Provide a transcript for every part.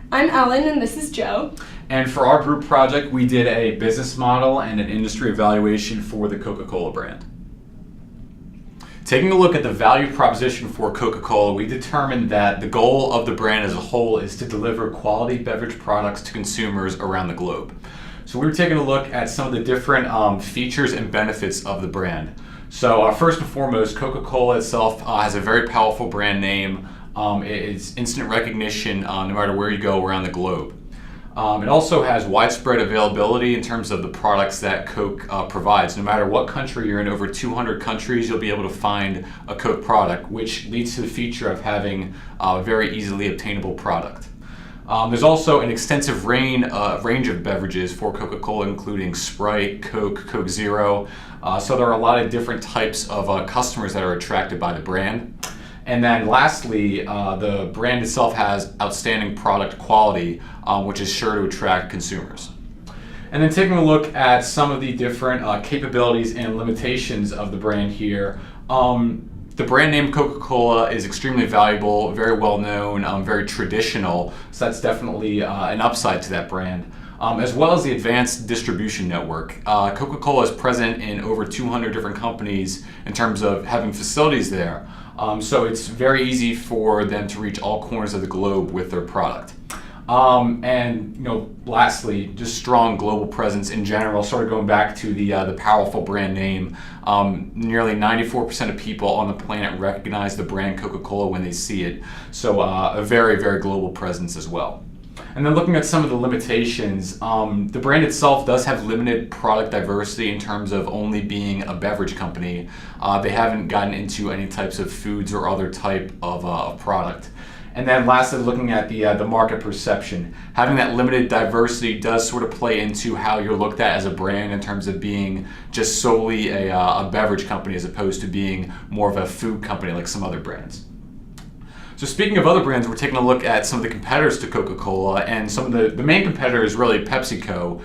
I'm Ellen and this is Joe. And for our group project, we did a business model and an industry evaluation for the Coca-Cola brand. Taking a look at the value proposition for Coca-Cola, we determined that the goal of the brand as a whole is to deliver quality beverage products to consumers around the globe. So we were taking a look at some of the different features and benefits of the brand. So first and foremost, Coca-Cola itself has a very powerful brand name. It's instant recognition no matter where you go around the globe. It also has widespread availability in terms of the products that Coke provides. No matter what country you're in, over 200 countries, you'll be able to find a Coke product, which leads to the feature of having a very easily obtainable product. There's also an extensive range of beverages for Coca-Cola, including Sprite, Coke, Coke Zero. So there are a lot of different types of customers that are attracted by the brand. And then lastly, the brand itself has outstanding product quality, which is sure to attract consumers. And then taking a look at some of the different capabilities and limitations of the brand here, the brand name Coca-Cola is extremely valuable, very well known, very traditional, so that's definitely an upside to that brand. As well as the advanced distribution network. Coca-Cola is present in over 200 different companies in terms of having facilities there. So it's very easy for them to reach all corners of the globe with their product. And lastly, just strong global presence in general, sort of going back to the powerful brand name. Nearly 94% of people on the planet recognize the brand Coca-Cola when they see it. So a very, very global presence as well. And then looking at some of the limitations, the brand itself does have limited product diversity in terms of only being a beverage company. They haven't gotten into any types of foods or other type of product. And then lastly, looking at the market perception, having that limited diversity does sort of play into how you're looked at as a brand in terms of being just solely a beverage company as opposed to being more of a food company like some other brands. So speaking of other brands, we're taking a look at some of the competitors to Coca-Cola, and some of the main competitor is really PepsiCo,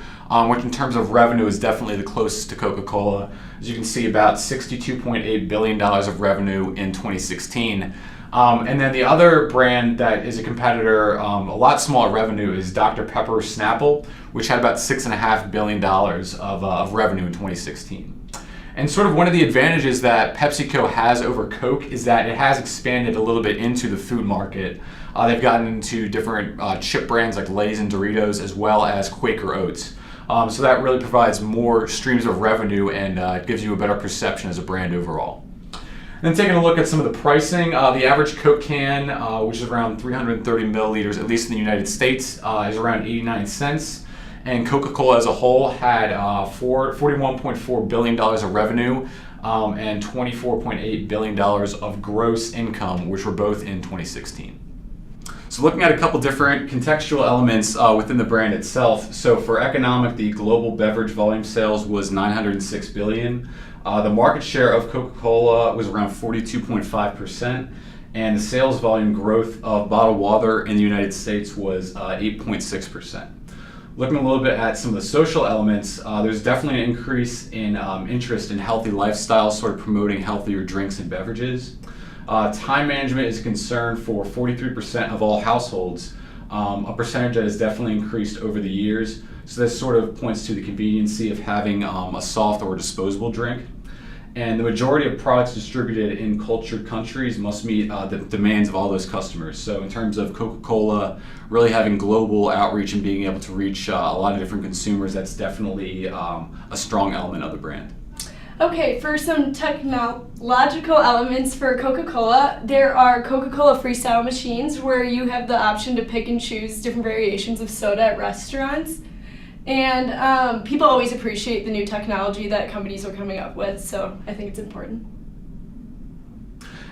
which in terms of revenue is definitely the closest to Coca-Cola. As you can see, about $62.8 billion of revenue in 2016. And then the other brand that is a competitor, a lot smaller revenue, is Dr. Pepper Snapple, which had about $6.5 billion of revenue in 2016. And sort of one of the advantages that PepsiCo has over Coke is that it has expanded a little bit into the food market. They've gotten into different chip brands like Lay's and Doritos, as well as Quaker Oats. So that really provides more streams of revenue and gives you a better perception as a brand overall. And then taking a look at some of the pricing, the average Coke can, which is around 330 milliliters, at least in the United States, is around 89 cents. And Coca-Cola as a whole had $41.4 billion of revenue and $24.8 billion of gross income, which were both in 2016. So looking at a couple different contextual elements within the brand itself. So for economic, the global beverage volume sales was $906 billion. The market share of Coca-Cola was around 42.5%. And the sales volume growth of bottled water in the United States was 8.6%. Looking a little bit at some of the social elements, there's definitely an increase in interest in healthy lifestyles, sort of promoting healthier drinks and beverages. Time management is a concern for 43% of all households, a percentage that has definitely increased over the years. So this sort of points to the conveniency of having a soft or disposable drink. And the majority of products distributed in cultured countries must meet the demands of all those customers. So in terms of Coca-Cola really having global outreach and being able to reach a lot of different consumers, that's definitely a strong element of the brand. Okay, for some technological elements for Coca-Cola, there are Coca-Cola freestyle machines where you have the option to pick and choose different variations of soda at restaurants. And people always appreciate the new technology that companies are coming up with, so I think it's important.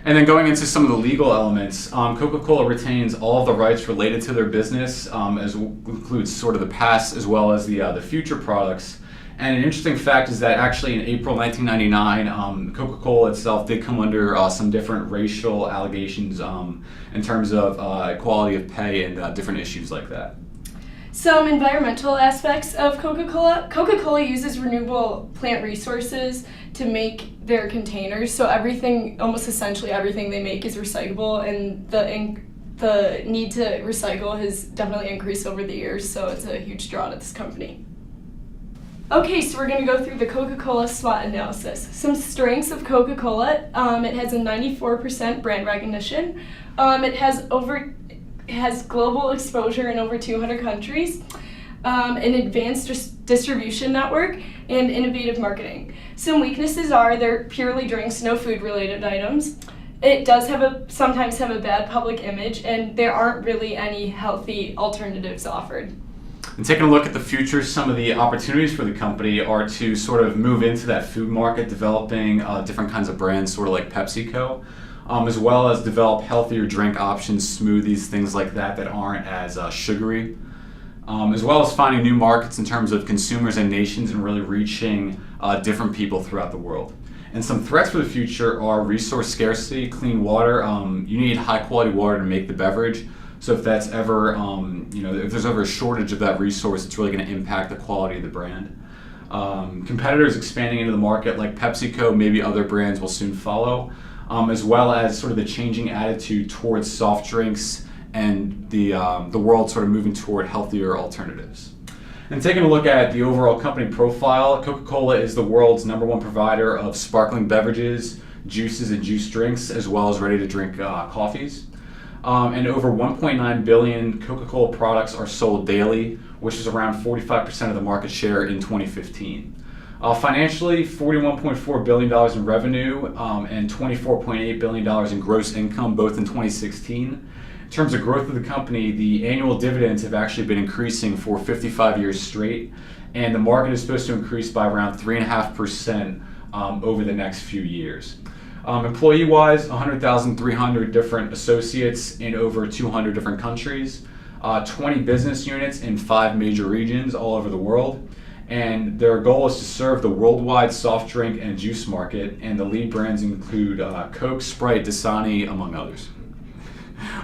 And then going into some of the legal elements, Coca-Cola retains all of the rights related to their business, as includes sort of the past as well as the future products. And an interesting fact is that actually in April 1999, Coca-Cola itself did come under some different racial allegations in terms of equality of pay and different issues like that. Some environmental aspects of Coca-Cola. Coca-Cola uses renewable plant resources to make their containers, so everything, almost essentially everything they make is recyclable, and the need to recycle has definitely increased over the years, so it's a huge draw to this company. Okay, so we're going to go through the Coca-Cola SWOT analysis. Some strengths of Coca-Cola: it has a 94% brand recognition. It has global exposure in over 200 countries, an advanced distribution network, and innovative marketing. Some weaknesses are they're purely drinks, no food-related items. It does sometimes have a bad public image, and there aren't really any healthy alternatives offered. And taking a look at the future, some of the opportunities for the company are to sort of move into that food market, developing different kinds of brands, sort of like PepsiCo, as well as develop healthier drink options, smoothies, things like that aren't as sugary, as well as finding new markets in terms of consumers and nations and really reaching different people throughout the world. And some threats for the future are resource scarcity, clean water. You need high quality water to make the beverage. So if that's ever, if there's ever a shortage of that resource, it's really going to impact the quality of the brand. Competitors expanding into the market like PepsiCo, maybe other brands will soon follow, as well as sort of the changing attitude towards soft drinks and the world sort of moving toward healthier alternatives. And taking a look at the overall company profile, Coca-Cola is the world's #1 provider of sparkling beverages, juices and juice drinks, as well as ready-to-drink coffees. And over 1.9 billion Coca-Cola products are sold daily, which is around 45% of the market share in 2015. Financially, $41.4 billion in revenue and $24.8 billion in gross income, both in 2016. In terms of growth of the company, the annual dividends have actually been increasing for 55 years straight, and the market is supposed to increase by around 3.5% over the next few years. Employee-wise, 100,300 different associates in over 200 different countries, 20 business units in 5 major regions all over the world, and their goal is to serve the worldwide soft drink and juice market, and the lead brands include Coke, Sprite, Dasani, among others.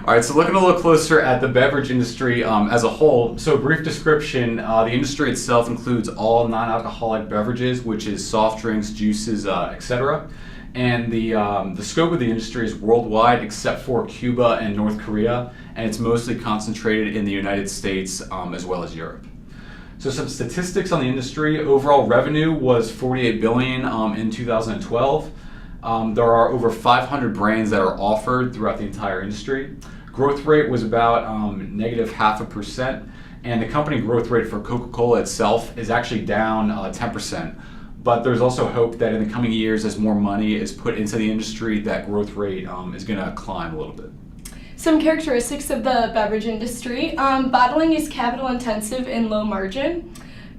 All right, so looking a little closer at the beverage industry as a whole. So a brief description, the industry itself includes all non-alcoholic beverages, which is soft drinks, juices, etc. And the scope of the industry is worldwide except for Cuba and North Korea, and it's mostly concentrated in the United States as well as Europe. So some statistics on the industry: overall revenue was $48 billion in 2012. There are over 500 brands that are offered throughout the entire industry. Growth rate was about -0.5%, and the company growth rate for Coca-Cola itself is actually down 10%. But there's also hope that in the coming years, as more money is put into the industry, that growth rate is going to climb a little bit. Some characteristics of the beverage industry: bottling is capital intensive and low margin.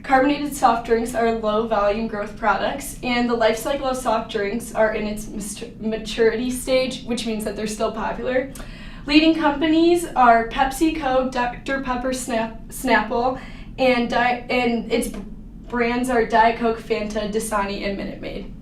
Carbonated soft drinks are low volume growth products, and the life cycle of soft drinks are in its maturity stage, which means that they're still popular. Leading companies are PepsiCo, Dr. Pepper, Snapple, and its brands are Diet Coke, Fanta, Dasani, and Minute Maid.